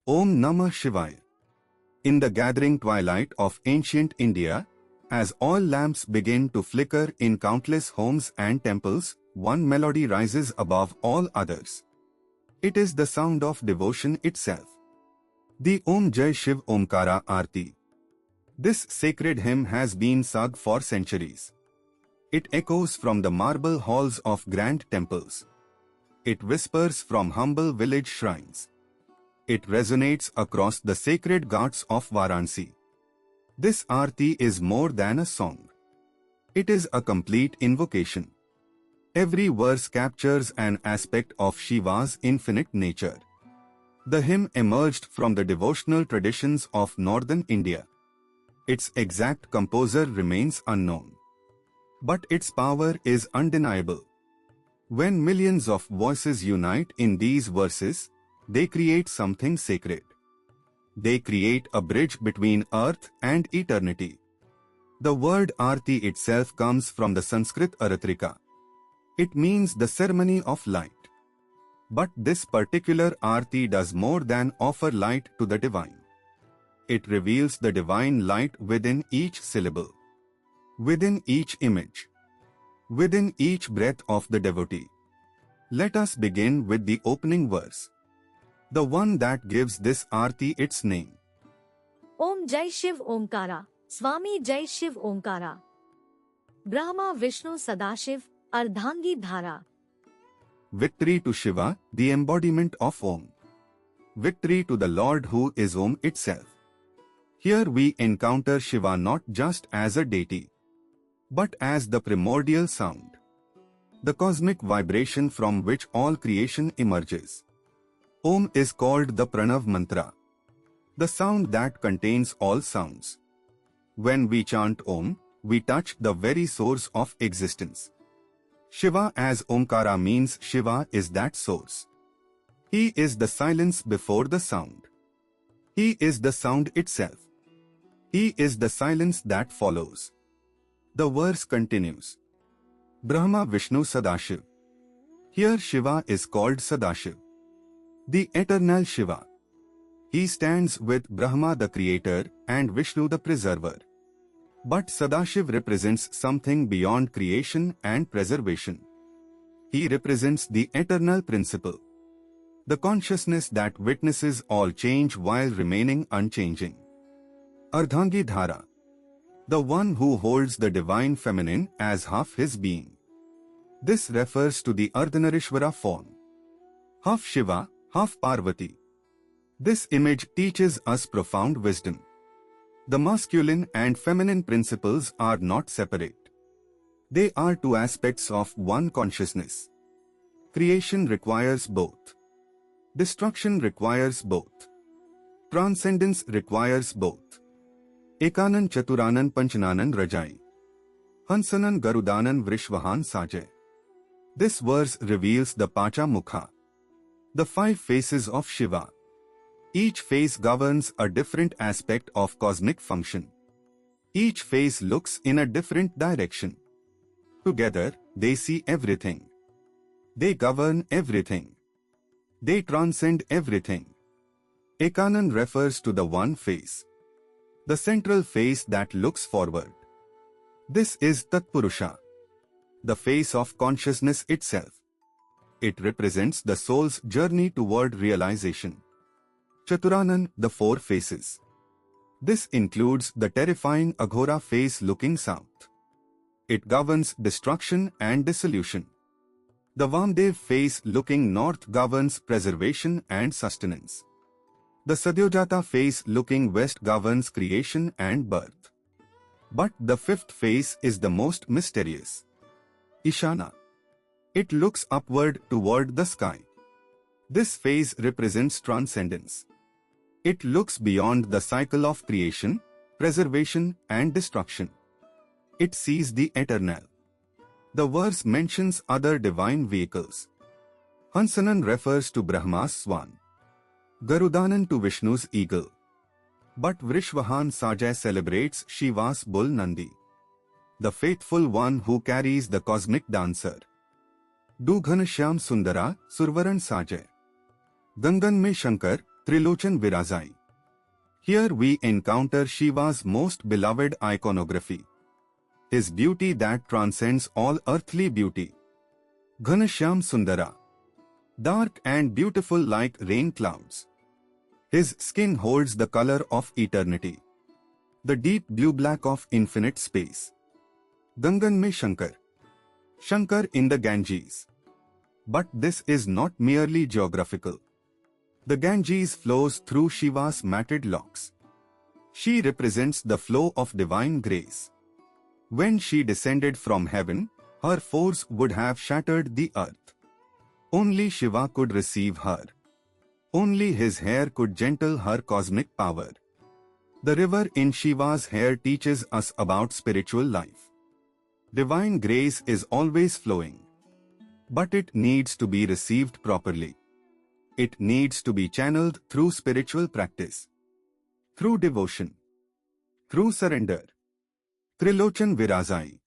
Om Namah Shivaya. In the gathering twilight of ancient India, as oil lamps begin to flicker in countless homes and temples, one melody rises above all others. It is the sound of devotion itself. The Om Jai Shiv Omkara Aarti. This sacred hymn has been sung for centuries. It echoes from the marble halls of grand temples. It whispers from humble village shrines. It resonates across the sacred ghats of Varanasi. This Aarti is more than a song. It is a complete invocation. Every verse captures an aspect of Shiva's infinite nature. The hymn emerged from the devotional traditions of northern India. Its exact composer remains unknown. But its power is undeniable. When millions of voices unite in these verses, they create something sacred. They create a bridge between earth and eternity. The word Aarti itself comes from the Sanskrit Aratrika. It means the ceremony of light. But this particular Aarti does more than offer light to the divine. It reveals the divine light within each syllable, within each image, within each breath of the devotee. Let us begin with the opening verse, the one that gives this Aarti its name. Om Jai Shiv Omkara, Swami Jai Shiv Omkara. Brahma Vishnu Sadashiv, Ardhangi Dhara. Victory to Shiva, the embodiment of Om. Victory to the Lord who is Om itself. Here we encounter Shiva not just as a deity, but as the primordial sound, the cosmic vibration from which all creation emerges. Om is called the Pranav mantra, the sound that contains all sounds. When we chant Om, we touch the very source of existence. Shiva as Omkara means Shiva is that source. He is the silence before the sound. He is the sound itself. He is the silence that follows. The verse continues. Brahma Vishnu Sadashiv. Here Shiva is called Sadashiv, the eternal Shiva. He stands with Brahma the creator and Vishnu the preserver. But Sadashiv represents something beyond creation and preservation. He represents the eternal principle, the consciousness that witnesses all change while remaining unchanging. Ardhangi Dhara, the one who holds the divine feminine as half his being. This refers to the Ardhanarishvara form, half Shiva, half Parvati. This image teaches us profound wisdom. The masculine and feminine principles are not separate. They are two aspects of one consciousness. Creation requires both. Destruction requires both. Transcendence requires both. Ekanan Chaturanan Panchananan Rajai. Hansanan Garudanan Vrishvahan Sajay. This verse reveals the Pacha Mukha, the 5 faces of Shiva. Each face governs a different aspect of cosmic function. Each face looks in a different direction. Together, they see everything. They govern everything. They transcend everything. Ekanan refers to the one face, the central face that looks forward. This is Tatpurusha, the face of consciousness itself. It represents the soul's journey toward realization. Chaturanan, the 4 faces. This includes the terrifying Aghora face looking south. It governs destruction and dissolution. The Vamdev face looking north governs preservation and sustenance. The Sadyojata face looking west governs creation and birth. But the 5th face is the most mysterious. Ishana. It looks upward toward the sky. This phase represents transcendence. It looks beyond the cycle of creation, preservation, and destruction. It sees the eternal. The verse mentions other divine vehicles. Hansanan refers to Brahma's swan, Garudanan to Vishnu's eagle. But Vrishvahan Sajay celebrates Shiva's bull Nandi, the faithful one who carries the cosmic dancer. Du Ghanashyam Sundara, Survaran Sajay. Gangan Mein Shankar, Trilochan Virajai. Here we encounter Shiva's most beloved iconography, his beauty that transcends all earthly beauty. Ghanashyam Sundara. Dark and beautiful like rain clouds. His skin holds the color of eternity, the deep blue-black of infinite space. Gangan mein Shankar. Shankar in the Ganges. But this is not merely geographical. The Ganges flows through Shiva's matted locks. She represents the flow of divine grace. When she descended from heaven, her force would have shattered the earth. Only Shiva could receive her. Only his hair could gentle her cosmic power. The river in Shiva's hair teaches us about spiritual life. Divine grace is always flowing. But it needs to be received properly. It needs to be channeled through spiritual practice, through devotion, through surrender. Trilochan Virajai.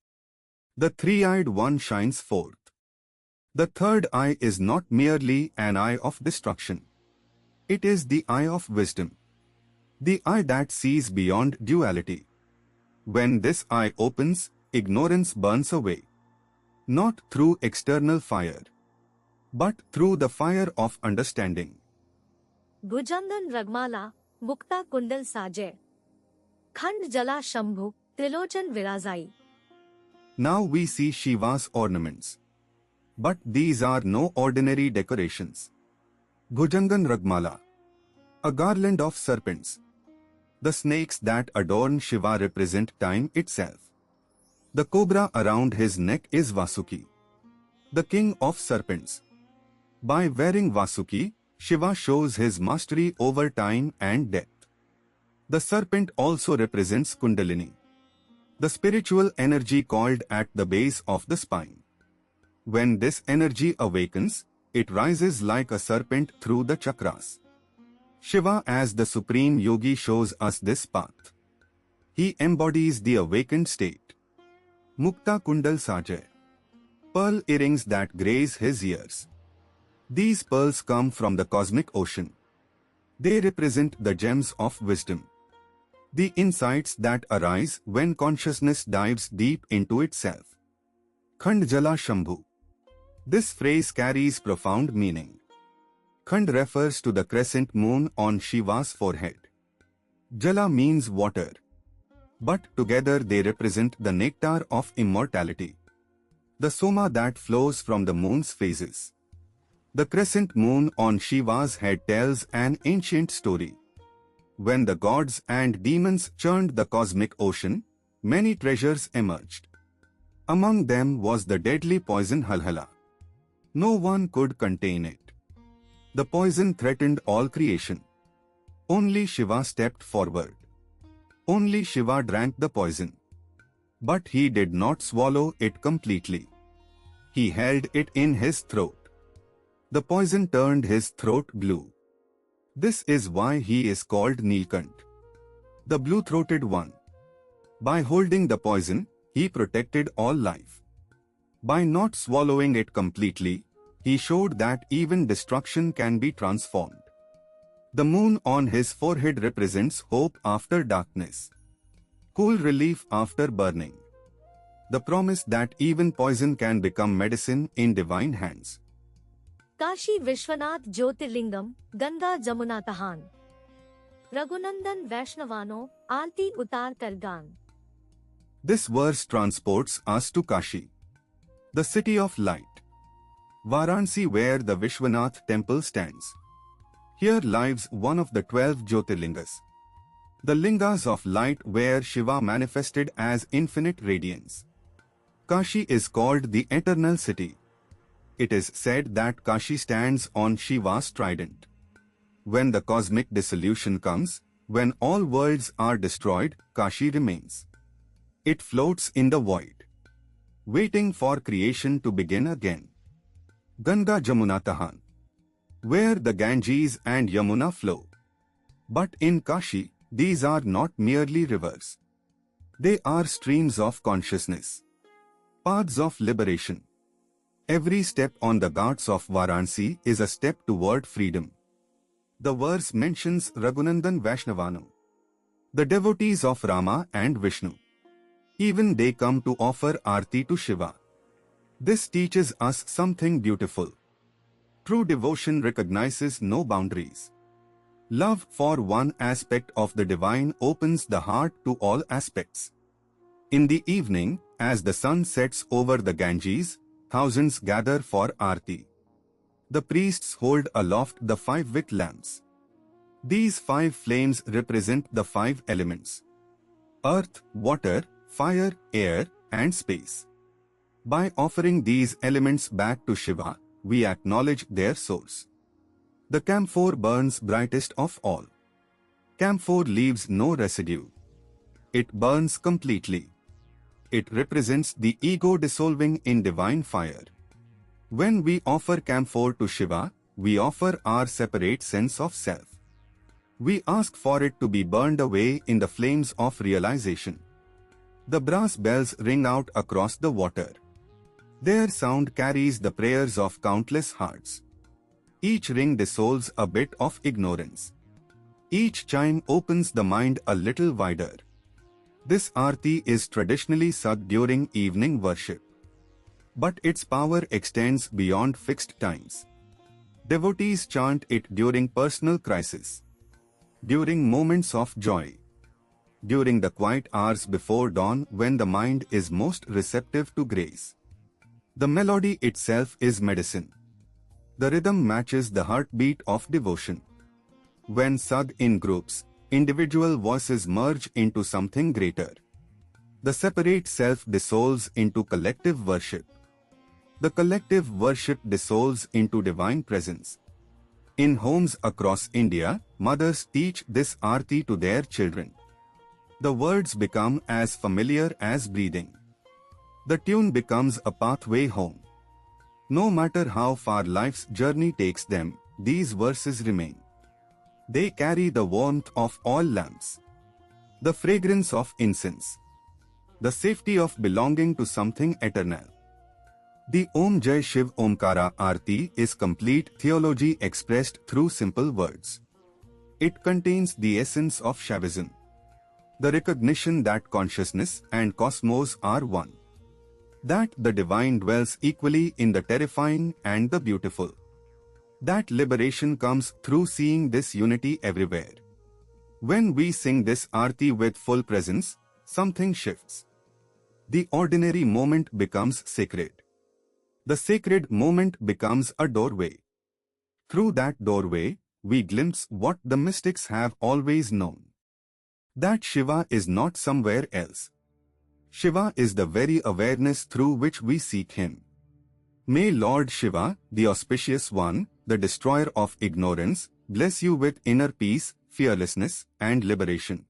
The three-eyed one shines forth. The third eye is not merely an eye of destruction. It is the eye of wisdom, the eye that sees beyond duality. When this eye opens, ignorance burns away, not through external fire, but through the fire of understanding. Bhujandan Ragmala, Mukta Kundal Sajay. Khand Jala Shambhu, Trilochan Virajai. Now we see Shiva's ornaments. But these are no ordinary decorations. Bhujangan Ragmala. A garland of serpents. The snakes that adorn Shiva represent time itself. The cobra around his neck is Vasuki, the king of serpents. By wearing Vasuki, Shiva shows his mastery over time and death. The serpent also represents Kundalini, the spiritual energy called at the base of the spine. When this energy awakens, it rises like a serpent through the chakras. Shiva as the supreme yogi shows us this path. He embodies the awakened state. Mukta Kundal Sajay. Pearl earrings that graze his ears. These pearls come from the cosmic ocean. They represent the gems of wisdom, the insights that arise when consciousness dives deep into itself. Khand Jala Shambhu. This phrase carries profound meaning. Khand refers to the crescent moon on Shiva's forehead. Jala means water, but together they represent the nectar of immortality, the soma that flows from the moon's phases. The crescent moon on Shiva's head tells an ancient story. When the gods and demons churned the cosmic ocean, many treasures emerged. Among them was the deadly poison Halhala. No one could contain it. The poison threatened all creation. Only Shiva stepped forward. Only Shiva drank the poison. But he did not swallow it completely. He held it in his throat. The poison turned his throat blue. This is why he is called Neelkanth, the blue-throated one. By holding the poison, he protected all life. By not swallowing it completely, he showed that even destruction can be transformed. The moon on his forehead represents hope after darkness, cool relief after burning, the promise that even poison can become medicine in divine hands. Kashi Vishwanath Jyotirlingam, Ganga Jamuna Tahan. Raghunandan Vaishnavano, Aarti Utar Kargan. This verse transports us to Kashi, the city of light, Varanasi, where the Vishwanath temple stands. Here lives one of the 12 Jyotirlingas, the lingas of light where Shiva manifested as infinite radiance. Kashi is called the eternal city. It is said that Kashi stands on Shiva's trident. When the cosmic dissolution comes, when all worlds are destroyed, Kashi remains. It floats in the void, waiting for creation to begin again. Ganga Jamuna Tahan, where the Ganges and Yamuna flow. But in Kashi, these are not merely rivers. They are streams of consciousness, paths of liberation. Every step on the ghats of Varanasi is a step toward freedom. The verse mentions Raghunandan Vaishnavanu, the devotees of Rama and Vishnu. Even they come to offer Aarti to Shiva. This teaches us something beautiful. True devotion recognizes no boundaries. Love for one aspect of the divine opens the heart to all aspects. In the evening, as the sun sets over the Ganges, thousands gather for Aarti. The priests hold aloft the 5 wick lamps. These 5 flames represent the 5 elements: earth, water, fire, air, and space. By offering these elements back to Shiva, we acknowledge their source. The camphor burns brightest of all. Camphor leaves no residue. It burns completely. It represents the ego dissolving in divine fire. When we offer camphor to Shiva, we offer our separate sense of self. We ask for it to be burned away in the flames of realization. The brass bells ring out across the water. Their sound carries the prayers of countless hearts. Each ring dissolves a bit of ignorance. Each chime opens the mind a little wider. This Aarti is traditionally sung during evening worship. But its power extends beyond fixed times. Devotees chant it during personal crisis, during moments of joy, during the quiet hours before dawn when the mind is most receptive to grace. The melody itself is medicine. The rhythm matches the heartbeat of devotion. When sung in groups, individual voices merge into something greater. The separate self dissolves into collective worship. The collective worship dissolves into divine presence. In homes across India, mothers teach this Aarti to their children. The words become as familiar as breathing. The tune becomes a pathway home. No matter how far life's journey takes them, these verses remain. They carry the warmth of oil lamps, the fragrance of incense, the safety of belonging to something eternal. The Om Jai Shiv Omkara Aarti is complete theology expressed through simple words. It contains the essence of Shaivism, the recognition that consciousness and cosmos are one, that the divine dwells equally in the terrifying and the beautiful, that liberation comes through seeing this unity everywhere. When we sing this Aarti with full presence, something shifts. The ordinary moment becomes sacred. The sacred moment becomes a doorway. Through that doorway, we glimpse what the mystics have always known: that Shiva is not somewhere else. Shiva is the very awareness through which we seek Him. May Lord Shiva, the auspicious one, the destroyer of ignorance, bless you with inner peace, fearlessness, and liberation.